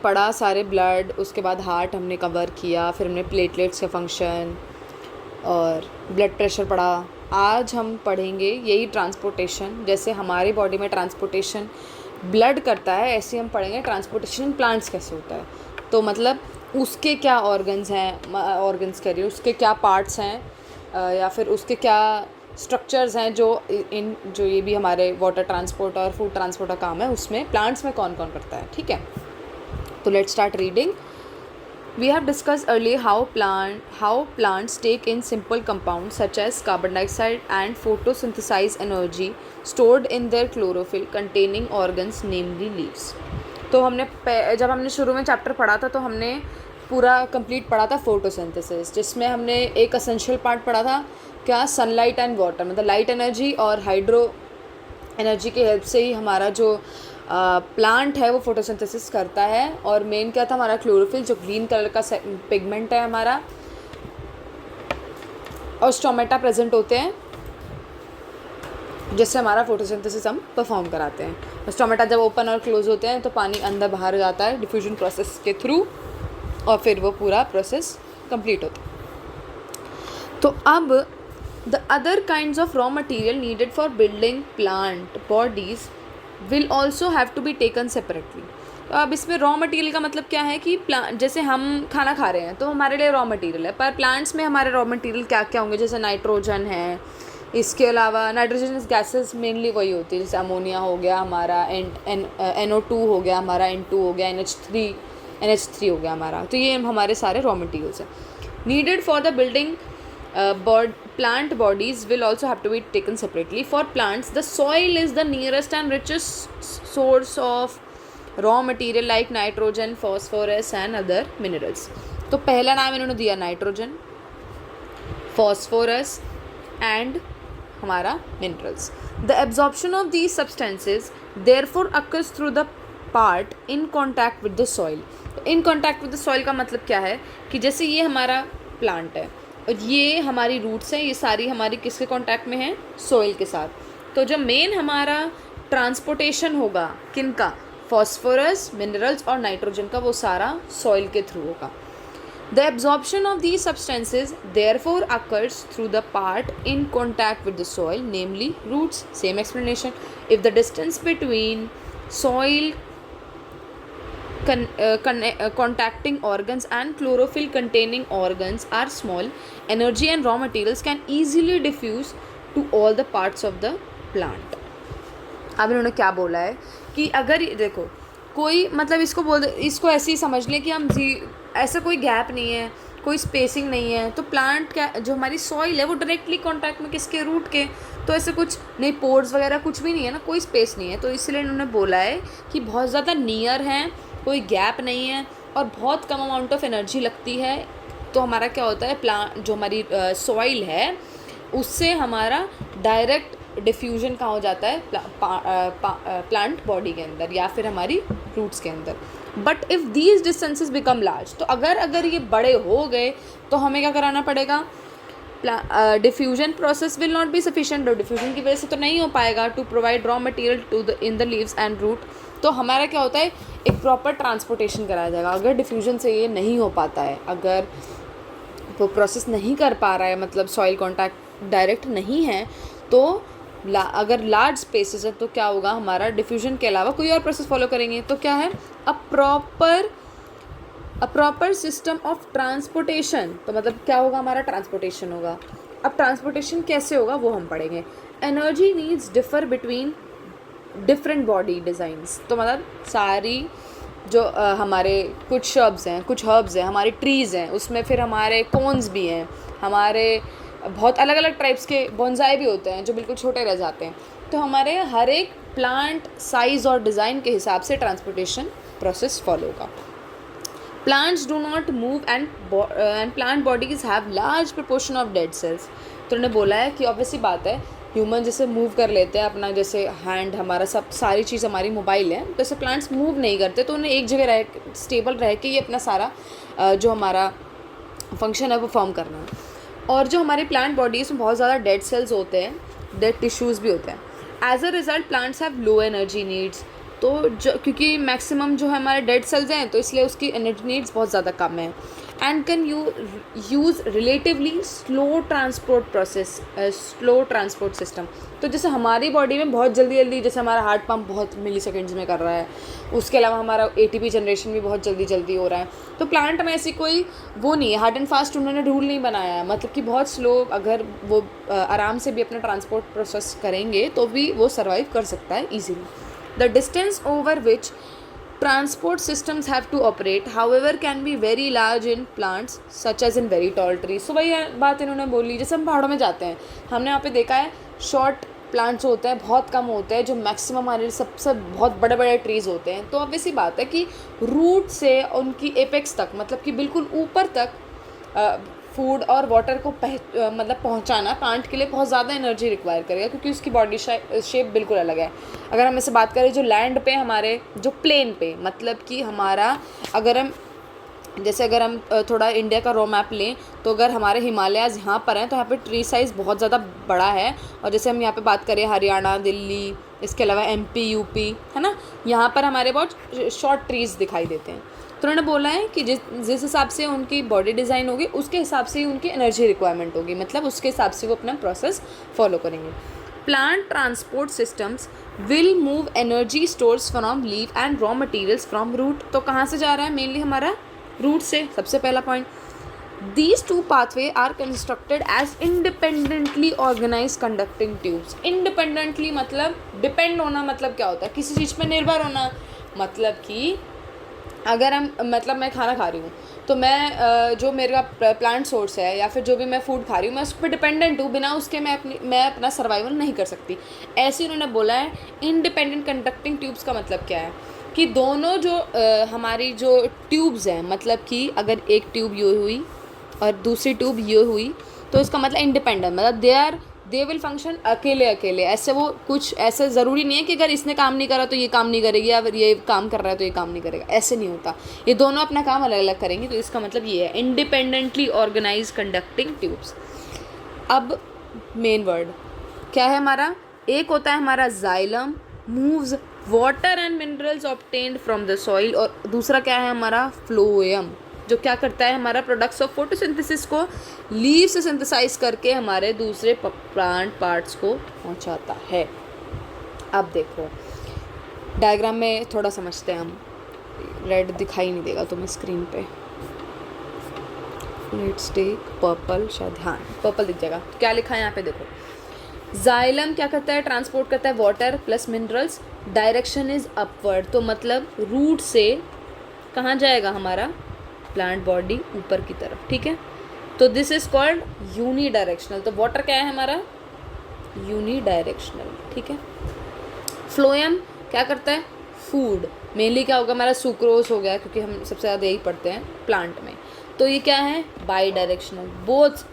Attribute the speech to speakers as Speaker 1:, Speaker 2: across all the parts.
Speaker 1: पढ़ा सारे ब्लड, उसके बाद हार्ट हमने कवर किया, फिर हमने प्लेटलेट्स का फंक्शन और ब्लड प्रेशर पढ़ा। आज हम पढ़ेंगे यही ट्रांसपोर्टेशन, जैसे हमारी बॉडी में ट्रांसपोर्टेशन ब्लड करता है, ऐसे हम पढ़ेंगे ट्रांसपोर्टेशन इन प्लांट्स कैसे होता है। तो मतलब उसके क्या ऑर्गन्स हैं, ऑर्गन्स कह रही हूँ, उसके क्या पार्ट्स हैं या फिर उसके क्या स्ट्रक्चर्स हैं जो ये भी हमारे वाटर ट्रांसपोर्ट और फूड ट्रांसपोर्ट का काम है, उसमें प्लांट्स में कौन कौन करता है। ठीक है, तो let's start reading. We have discussed earlier how plants take in simple compounds such as carbon dioxide and photosynthesize energy stored in their chlorophyll containing organs namely leaves। तो जब हमने शुरू में चैप्टर पढ़ा था तो हमने पूरा कंप्लीट पढ़ा था फोटोसिंथेसिस, जिसमें हमने एक असेंशियल पार्ट पढ़ा था क्या, सनलाइट एंड वाटर, मतलब लाइट एनर्जी और हाइड्रो एनर्जी की हेल्प से ही हमारा जो प्लांट है वो फोटोसिंथेसिस करता है। और मेन क्या था हमारा, क्लोरोफिल, जो ग्रीन कलर का पिगमेंट है हमारा, और स्टोमेटा प्रेजेंट होते हैं जिससे हमारा फोटोसिंथेसिस हम परफॉर्म कराते हैं। स्टोमेटा जब ओपन और क्लोज होते हैं तो पानी अंदर बाहर जाता है डिफ्यूजन प्रोसेस के थ्रू, और फिर वो पूरा प्रोसेस कंप्लीट होता है। तो अब the other kinds of raw material needed for building plant bodies will also have to be taken separately. तो अब इसमें रॉ मटेरियल का मतलब क्या है कि प्लांट, जैसे हम खाना खा रहे हैं तो हमारे लिए रॉ मटेरियल है, पर प्लांट्स में हमारे रॉ मटेरियल क्या क्या होंगे, जैसे नाइट्रोजन है, इसके अलावा नाइट्रोजन गैसेस मेनली वही होती है, जैसे अमोनिया हो गया हमारा, NO2 हो गया हमारा, N2 हो गया, NH3 हो गया हमारा। तो ये हमारे सारे रॉ मटेरियल्स हैं needed for the building plant bodies will also have to be taken separately. For plants, the soil is the nearest and richest source of raw material like nitrogen, phosphorus and other minerals. तो पहला नाम इन्होंने दिया nitrogen, phosphorus and हमारा minerals. The absorption of these substances therefore occurs through the part in contact with the soil. in contact with the soil का मतलब क्या है कि जैसे ये हमारा प्लांट है और ये हमारी रूट्स हैं, ये सारी हमारी किसके कांटेक्ट में है, सॉइल के साथ। तो जो मेन हमारा ट्रांसपोर्टेशन होगा किनका, फॉस्फोरस, मिनरल्स और नाइट्रोजन का, वो सारा सॉइल के थ्रू होगा। The absorption of these substances therefore occurs through the part in contact with the soil namely roots. Same explanation. If the distance between soil contacting organs and chlorophyll containing organs are small, energy and raw materials can easily diffuse to all the parts of the plant। अब इन्होंने क्या बोला है कि अगर देखो कोई, मतलब इसको ऐसे ही समझ लें कि हम ऐसा कोई गैप नहीं है, कोई स्पेसिंग नहीं है, तो प्लांट क्या, जो हमारी सॉइल है वो डायरेक्टली कॉन्टैक्ट में किसके, रूट के, तो ऐसे कुछ नहीं, पोर्स वगैरह कुछ भी नहीं है ना, कोई स्पेस नहीं है। तो इसलिए इन्होंने बोला है कि बहुत ज़्यादा नियर हैं, कोई गैप नहीं है और बहुत कम अमाउंट ऑफ एनर्जी लगती है। तो हमारा क्या होता है, प्लांट जो हमारी सॉइल है उससे हमारा डायरेक्ट डिफ्यूजन कहाँ हो जाता है, प्लांट बॉडी के अंदर या फिर हमारी रूट्स के अंदर। But if these distances become large, तो अगर ये बड़े हो गए तो हमें क्या कराना पड़ेगा, diffusion process will not be sufficient. Diffusion की वजह से तो नहीं हो पाएगा to provide raw material to the in the leaves and root. तो हमारा क्या होता है, एक प्रॉपर ट्रांसपोर्टेशन कराया जाएगा। अगर डिफ्यूजन से ये नहीं हो पाता है, अगर वो प्रोसेस नहीं कर पा रहा है, मतलब सॉइल कांटेक्ट डायरेक्ट नहीं है, तो अगर लार्ज स्पेसेस है तो क्या होगा, हमारा डिफ्यूजन के अलावा कोई और प्रोसेस फॉलो करेंगे। तो क्या है, a proper system of transportation. तो मतलब क्या होगा, हमारा ट्रांसपोर्टेशन होगा। अब ट्रांसपोर्टेशन कैसे होगा वो हम पढ़ेंगे। Energy needs differ between different body designs. तो मतलब सारी जो हमारे कुछ शर्ब्स हैं, कुछ हर्ब्स हैं, हमारी ट्रीज़ हैं, उसमें फिर हमारे कोन्स भी हैं, हमारे बहुत अलग अलग टाइप्स के बोनसाई भी होते हैं जो बिल्कुल छोटे रह जाते हैं। तो हमारे हर एक प्लांट साइज़ और डिज़ाइन के हिसाब से ट्रांसपोर्टेशन प्रोसेस फॉलो होगा। Plants do not move and plant bodies have large proportion of dead cells। तो उन्होंने बोला है कि ऑब्वियसली बात है, ह्यूमन जैसे मूव कर लेते हैं अपना, जैसे हैंड हमारा, सब सारी चीज़ हमारी मोबाइल है, तो ऐसे प्लांट्स मूव नहीं करते। तो उन्हें एक जगह स्टेबल रह के ये अपना सारा जो हमारा फंक्शन है वो फॉर्म करना है। और जो हमारी प्लांट बॉडी है उसमें बहुत ज़्यादा डेड सेल्स होते हैं, डेड टिश्यूज़ भी होते हैं। As a result plants have low energy needs तो जो क्योंकि मैक्सिमम जो है हमारे डेड सेल्स हैं तो इसलिए उसकी एनर्जी नीड्स बहुत ज़्यादा कम है. And can use relatively slow transport system. तो जैसे हमारी बॉडी में बहुत जल्दी जल्दी, जैसे हमारा हार्ट पंप बहुत मिली सेकेंड्स में कर रहा है, उसके अलावा हमारा ATP जनरेशन भी बहुत जल्दी जल्दी हो रहा है. तो प्लांट में ऐसी कोई वो नहीं है, हार्ड एंड फास्ट उन्होंने रूल नहीं बनाया है, मतलब कि बहुत स्लो, अगर वो आराम से भी अपना ट्रांसपोर्ट प्रोसेस करेंगे तो भी वो सर्वाइव कर सकता है easily. The distance over which transport systems have to operate however can be very large in plants such as in very tall trees. So वही बात इन्होंने बोली, जैसे हम पहाड़ों में जाते हैं, हमने यहाँ पे देखा है शॉर्ट प्लांट्स होते हैं, बहुत कम होते हैं, जो मैक्सिमम हमारे सबसे बहुत बड़े बड़े ट्रीज़ होते हैं. तो ऑब्वियसली बात है कि रूट से उनकी एपेक्स तक, मतलब कि बिल्कुल ऊपर तक फूड और वाटर को मतलब पहुंचाना प्लांट के लिए बहुत ज़्यादा एनर्जी रिक्वायर करेगा, क्योंकि उसकी बॉडी शेप बिल्कुल अलग है. अगर हम इससे बात करें जो लैंड पे हमारे जो प्लेन पे, मतलब कि हमारा अगर हम थोड़ा इंडिया का रो मैप लें तो अगर हमारे हिमालयाज़ यहाँ पर हैं तो यहाँ पे ट्री साइज़ बहुत ज़्यादा बड़ा है. और जैसे हम यहाँ पे बात करें हरियाणा, दिल्ली, इसके अलावा MP, UP, है ना, यहाँ पर हमारे बहुत शॉर्ट ट्रीज़ दिखाई देते हैं. तो उन्होंने बोला है कि जिस हिसाब से उनकी बॉडी डिज़ाइन होगी उसके हिसाब से ही उनकी एनर्जी रिक्वायरमेंट होगी, मतलब उसके हिसाब से वो अपना प्रोसेस फॉलो करेंगे. Plant transport systems will move energy stores from leaf and raw materials from root. तो कहाँ से जा रहा है? मेनली हमारा रूट से. सबसे पहला point, These two pathways are constructed as independently organized conducting tubes. Independently मतलब डिपेंड होना, मतलब क्या होता है? किसी चीज़ पे निर्भर होना. मतलब कि अगर मतलब मैं खाना खा रही हूँ तो मैं जो मेरा प्लांट सोर्स है या फिर जो भी मैं फूड खा रही हूँ मैं उस पर डिपेंडेंट हूँ, बिना उसके मैं अपना सर्वाइवल नहीं कर सकती. ऐसे उन्होंने बोला है. इंडिपेंडेंट कंडक्टिंग ट्यूब्स का मतलब क्या है कि दोनों जो हमारी जो ट्यूब्स हैं, मतलब कि अगर एक ट्यूब ये हुई और दूसरी ट्यूब ये हुई तो इसका मतलब इंडिपेंडेंट, मतलब दे विल फंक्शन अकेले. ऐसे वो कुछ ऐसे ज़रूरी नहीं है कि अगर इसने काम नहीं करा तो ये काम नहीं करेगी, या अगर ये काम कर रहा है तो ये काम नहीं करेगा. ऐसे नहीं होता, ये दोनों अपना काम अलग अलग करेंगे. तो इसका मतलब ये है इंडिपेंडेंटली ऑर्गेनाइज कंडक्टिंग ट्यूब्स. अब मेन वर्ड क्या है हमारा? एक होता है हमारा xylem, moves water and minerals obtained from the soil, और दूसरा क्या है हमारा? फ्लोएम, जो क्या करता है? हमारा प्रोडक्ट्स ऑफ फोटोसिंथेसिस को लीव से सिंथेसाइज करके हमारे दूसरे प्लांट पार्ट्स को पहुंचाता है. अब देखो डायग्राम में थोड़ा समझते हैं हम. रेड दिखाई नहीं देगा तुम्हें स्क्रीन पे. लेट्स टेक पर्पल, शायद ध्यान पर्पल दिख जाएगा. तो क्या लिखा है यहाँ पे देखो. जाइलम क्या करता है? ट्रांसपोर्ट करता है water plus minerals. Direction is upward, तो मतलब रूट से कहाँ जाएगा हमारा प्लांट बॉडी? ऊपर की तरफ. ठीक है, तो this is called unidirectional. तो वाटर क्या है हमारा? Unidirectional. ठीक है. फ्लोएम क्या करता है? फूड. मेनली क्या होगा हमारा? सुक्रोज हो गया, क्योंकि हम सबसे ज़्यादा यही पढ़ते हैं प्लांट में. तो ये क्या है? By directional. बोथ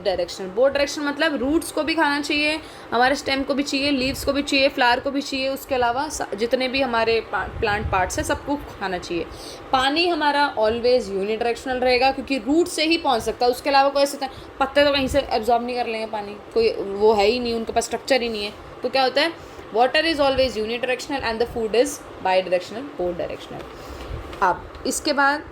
Speaker 1: डायरेक्शन मतलब रूट्स को भी खाना चाहिए, हमारे स्टेम को भी चाहिए, लीव्स को भी चाहिए, फ्लावर को भी चाहिए, उसके अलावा जितने भी हमारे प्लांट पार्ट्स हैं सबको खाना चाहिए. पानी हमारा ऑलवेज यूनी डायरेक्शनल रहेगा, क्योंकि रूट से ही पहुंच सकता है. उसके अलावा कोई ऐसे पत्ते तो कहीं से एब्जॉर्ब नहीं कर लेंगे पानी, कोई वो है ही नहीं, उनके पास स्ट्रक्चर ही नहीं है. तो क्या होता है? Water is always unidirectional and the food is bidirectional, both directional. अब इसके बाद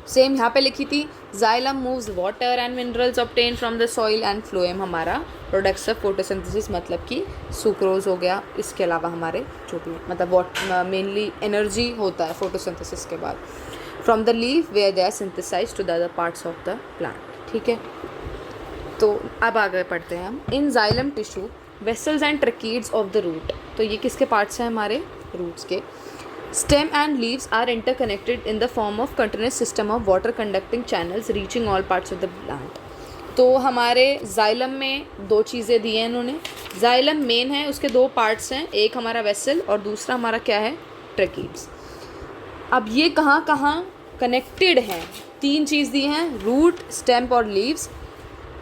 Speaker 1: सेम यहाँ पे लिखी थी, xylem moves water and minerals obtain from the soil, and phloem हमारा प्रोडक्ट्स ऑफ फोटोसिंथेसिस, मतलब कि सुक्रोज हो गया. इसके अलावा हमारे जो भी मतलब मेनली एनर्जी होता है फोटोसिंथेसिस के बाद from the leaf where they are synthesised to the other parts of the plant. ठीक है, तो अब आगे पढ़ते हैं हम. In xylem tissue vessels and tracheids of the root. तो ये किसके पार्ट्स हैं? हमारे रूट्स के. Stem and leaves are interconnected in the form of continuous system of water conducting channels reaching all parts of the plant. तो हमारे xylem में दो चीज़ें दी हैं इन्होंने. जाइलम मेन है, उसके दो पार्ट्स हैं, एक हमारा वेसल और दूसरा हमारा क्या है? ट्रकीड्स. अब ये कहाँ कहाँ कनेक्टेड हैं? तीन चीज़ दी हैं, रूट, स्टेम और लीव्स,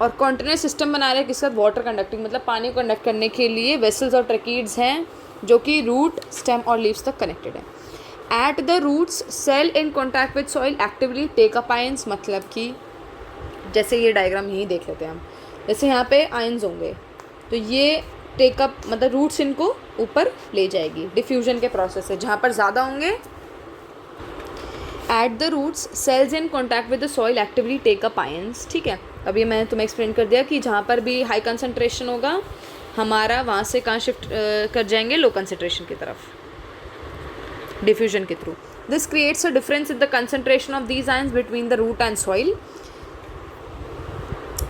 Speaker 1: और कॉन्टिन्यूस सिस्टम बना रहे हैं किसका? वाटर कंडक्टिंग, मतलब पानी को कंडक्ट करने के लिए वेसल्स और ट्रकीड्स हैं जो कि रूट, स्टेम और लीव्स तक कनेक्टेड है. At the roots cell in contact with soil actively take up ions, मतलब कि जैसे ये डायग्राम यहीं देख लेते हैं हम. जैसे यहाँ पे आयंस होंगे तो ये टेकअप मतलब रूट्स इनको ऊपर ले जाएगी, डिफ्यूजन के प्रोसेस से। जहाँ पर ज़्यादा होंगे at the roots cells in contact with the soil actively take up ions. ठीक है, अभी मैंने तुम्हें एक्सप्लेन कर दिया कि जहाँ पर भी हाई कंसनट्रेशन होगा हमारा वहाँ से कहाँ शिफ्ट कर जाएंगे, लो कंसनट्रेशन की तरफ, डिफ्यूजन के through. This creates a difference in the concentration of these ions between the root and soil.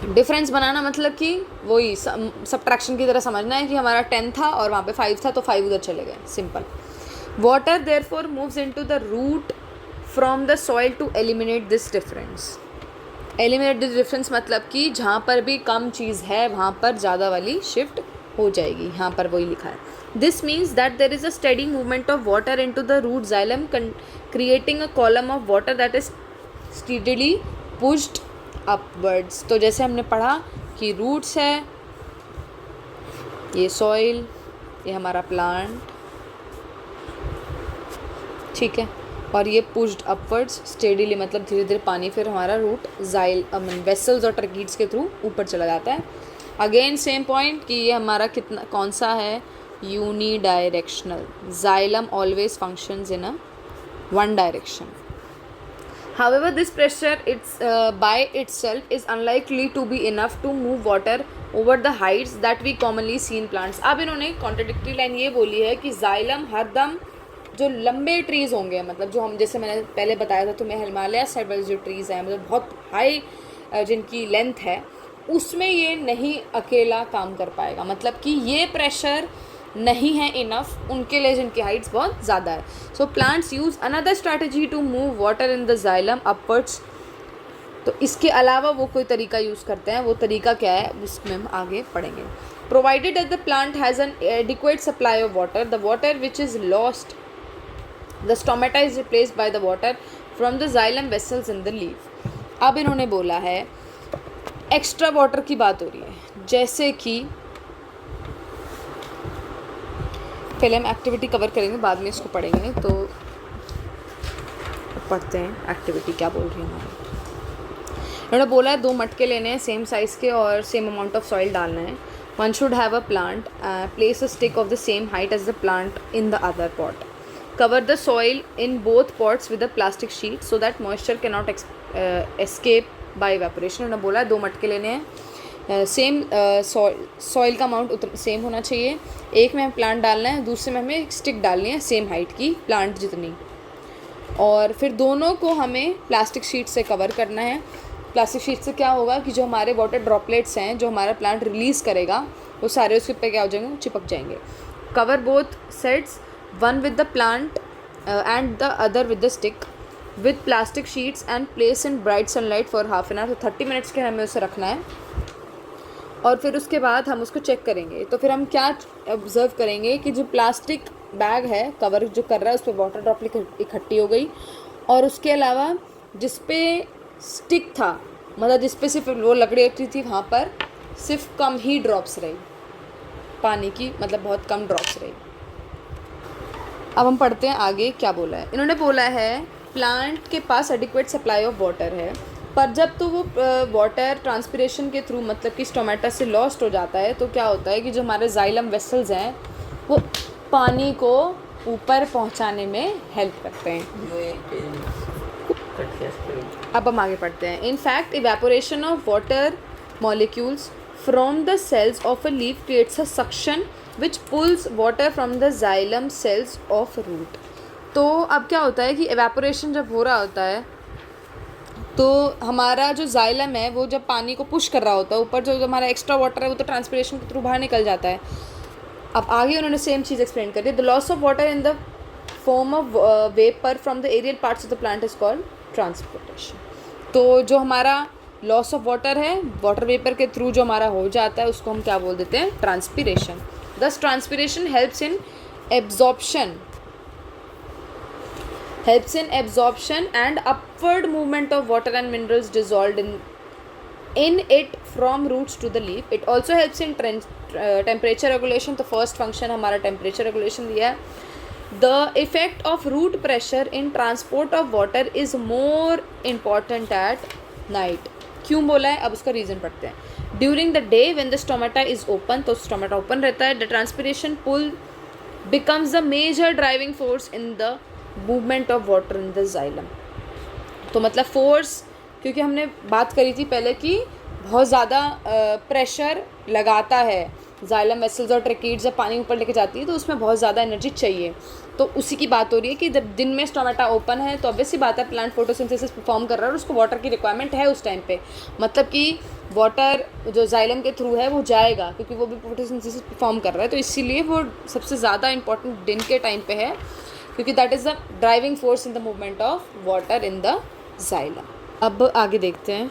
Speaker 1: Difference बनाना मतलब कि वही सब्ट्रैक्शन की तरह समझना है कि हमारा 10 था और वहाँ पे 5 था तो 5 उधर चले गए, simple. Water therefore moves into the root from the soil to eliminate this difference. Eliminate this difference मतलब कि जहाँ पर भी कम चीज़ है वहाँ पर ज़्यादा वाली शिफ्ट हो जाएगी, यहाँ पर वही लिखा है। This means that there is a steady movement of water into the root xylem creating a column of water that is steadily pushed upwards. तो जैसे हमने पढ़ा कि रूट्स है, ये सॉइल, ये हमारा प्लांट, ठीक है, और ये पुश्ड अपवर्ड्स स्टेडीली मतलब धीरे धीरे पानी फिर हमारा रूट जाइल वेसल्स और ट्रकीट्स के थ्रू ऊपर चला जाता है। अगेन सेम पॉइंट कि ये हमारा कितना कौन सा है, unidirectional. Xylem always functions in a one direction. However, this pressure by itself is unlikely to be enough to move water over the heights that we commonly see in plants. अब इन्होंने contradictory line ये बोली है कि xylem हरदम जो लंबे trees होंगे, मतलब जो हम जैसे मैंने पहले बताया था तुम्हें, हिमालय साइड वाले जो ट्रीज़ हैं मतलब बहुत हाई जिनकी लेंथ है, उसमें ये नहीं अकेला काम कर पाएगा। मतलब कि ये प्रेशर नहीं है इनफ उनके लिए जिनकी हाइट्स बहुत ज़्यादा है। So plants use another strategy to move water in the xylem upwards. तो इसके अलावा वो कोई तरीका यूज़ करते हैं, वो तरीका क्या है उसमें हम आगे पढ़ेंगे। Provided that the plant has an adequate supply of water, the water which is lost, the stomata is replaced by the water from the xylem vessels in the leaf. अब इन्होंने बोला है एक्स्ट्रा वाटर की बात हो रही है, जैसे कि पहले हम एक्टिविटी कवर करेंगे, बाद में इसको पढ़ेंगे। तो पढ़ते हैं एक्टिविटी क्या बोल रही है हमारी। उन्होंने बोला है 2 मटके लेने हैं सेम साइज़ के और सेम अमाउंट ऑफ सॉइल डालना है। One should have a plant, place a stick of the same height as the plant in the other pot, cover the soil in both pots with a plastic sheet so that moisture can not escape by evaporation. उन्होंने बोला है 2 मटके लेने हैं, same soil का amount same होना चाहिए, एक में हमें प्लांट डालना है, दूसरे में हमें एक स्टिक डालनी है सेम हाइट की, प्लांट जितनी, और फिर दोनों को हमें प्लास्टिक शीट से कवर करना है। प्लास्टिक शीट से क्या होगा कि जो हमारे वाटर ड्रॉपलेट्स हैं जो हमारा प्लांट रिलीज़ करेगा वो सारे उसके पे क्या हो जाएंगे, चिपक जाएंगे। Cover both sets, one with the plant and the other with the stick with plastic sheets and place in bright sunlight for half an hour. तो 30 मिनट्स के हमें उसे रखना है और फिर उसके बाद हम उसको चेक करेंगे। तो फिर हम क्या ऑब्ज़र्व करेंगे कि जो प्लास्टिक बैग है कवर जो कर रहा है उस पर वाटर ड्रॉपलेट इकट्ठी हो गई, और उसके अलावा जिस पे स्टिक था मतलब जिस पे सिर्फ वो लकड़ी होती थी वहाँ पर सिर्फ कम ही ड्रॉप्स रही पानी की, मतलब बहुत कम ड्रॉप्स रही। अब हम पढ़ते हैं आगे क्या बोला है। इन्होंने बोला है प्लांट के पास एडिक्वेट सप्लाई ऑफ वाटर है, पर जब तो वो वाटर ट्रांसपिरेशन के थ्रू मतलब कि स्टोमेटा से लॉस्ट हो जाता है तो क्या होता है कि जो हमारे जाइलम वेसल्स हैं वो पानी को ऊपर पहुंचाने में हेल्प करते हैं। अब हम आगे पढ़ते हैं। In fact evaporation of water molecules from the cells of a leaf creates a suction which pulls water from the xylem cells of root. तो अब क्या होता है कि इवेपोरेशन जब हो रहा होता है तो हमारा जो जाइलम है वो जब पानी को पुश कर रहा होता है ऊपर, जो हमारा एक्स्ट्रा वाटर है वो तो ट्रांसपिरेशन के थ्रू बाहर निकल जाता है। अब आगे उन्होंने सेम चीज़ एक्सप्लेन कर दी। The loss of water in the form of vapour from the aerial parts of the plant is called transportation. तो जो हमारा लॉस ऑफ वाटर है वाटर वेपर के थ्रू जो हमारा हो जाता है उसको हम क्या बोल देते हैं, ट्रांसपिरेशन। दस transpiration helps in absorption and upward movement of water and minerals dissolved in it from roots to the leaf. It also helps in temperature regulation. तो first function हमारा temperature regulation दिया है. The effect of root pressure in transport of water is more important at night. क्यों बोला है, अब उसका reason पढ़ते हैं. During the day when the stomata is open, तो स्टोमेटा ओपन रहता है, the transpiration pull becomes the major driving force in the movement of water in the xylem. तो मतलब फोर्स, क्योंकि हमने बात करी थी पहले कि बहुत ज़्यादा प्रेशर लगाता है जाइलम वेसल्स और ट्रैकीड्स, जब पानी ऊपर लेके जाती है तो उसमें बहुत ज़्यादा एनर्जी चाहिए. तो उसी की बात हो रही है कि जब दिन में स्टोमेटा ओपन है तो ऑब्वियसली बात है प्लांट फोटोसिंथेसिस परफॉर्म कर रहा है और उसको वाटर की रिक्वायरमेंट है उस टाइम पे. मतलब कि वाटर जो जाइलम के थ्रू है वो जाएगा, क्योंकि वो भी फोटोसिंथेसिस परफॉर्म कर रहा है, तो इसीलिए वो सबसे ज़्यादा इंपॉर्टेंट दिन के टाइम पे है, क्योंकि that is the driving force in the movement of water in the xylem. अब आगे देखते हैं.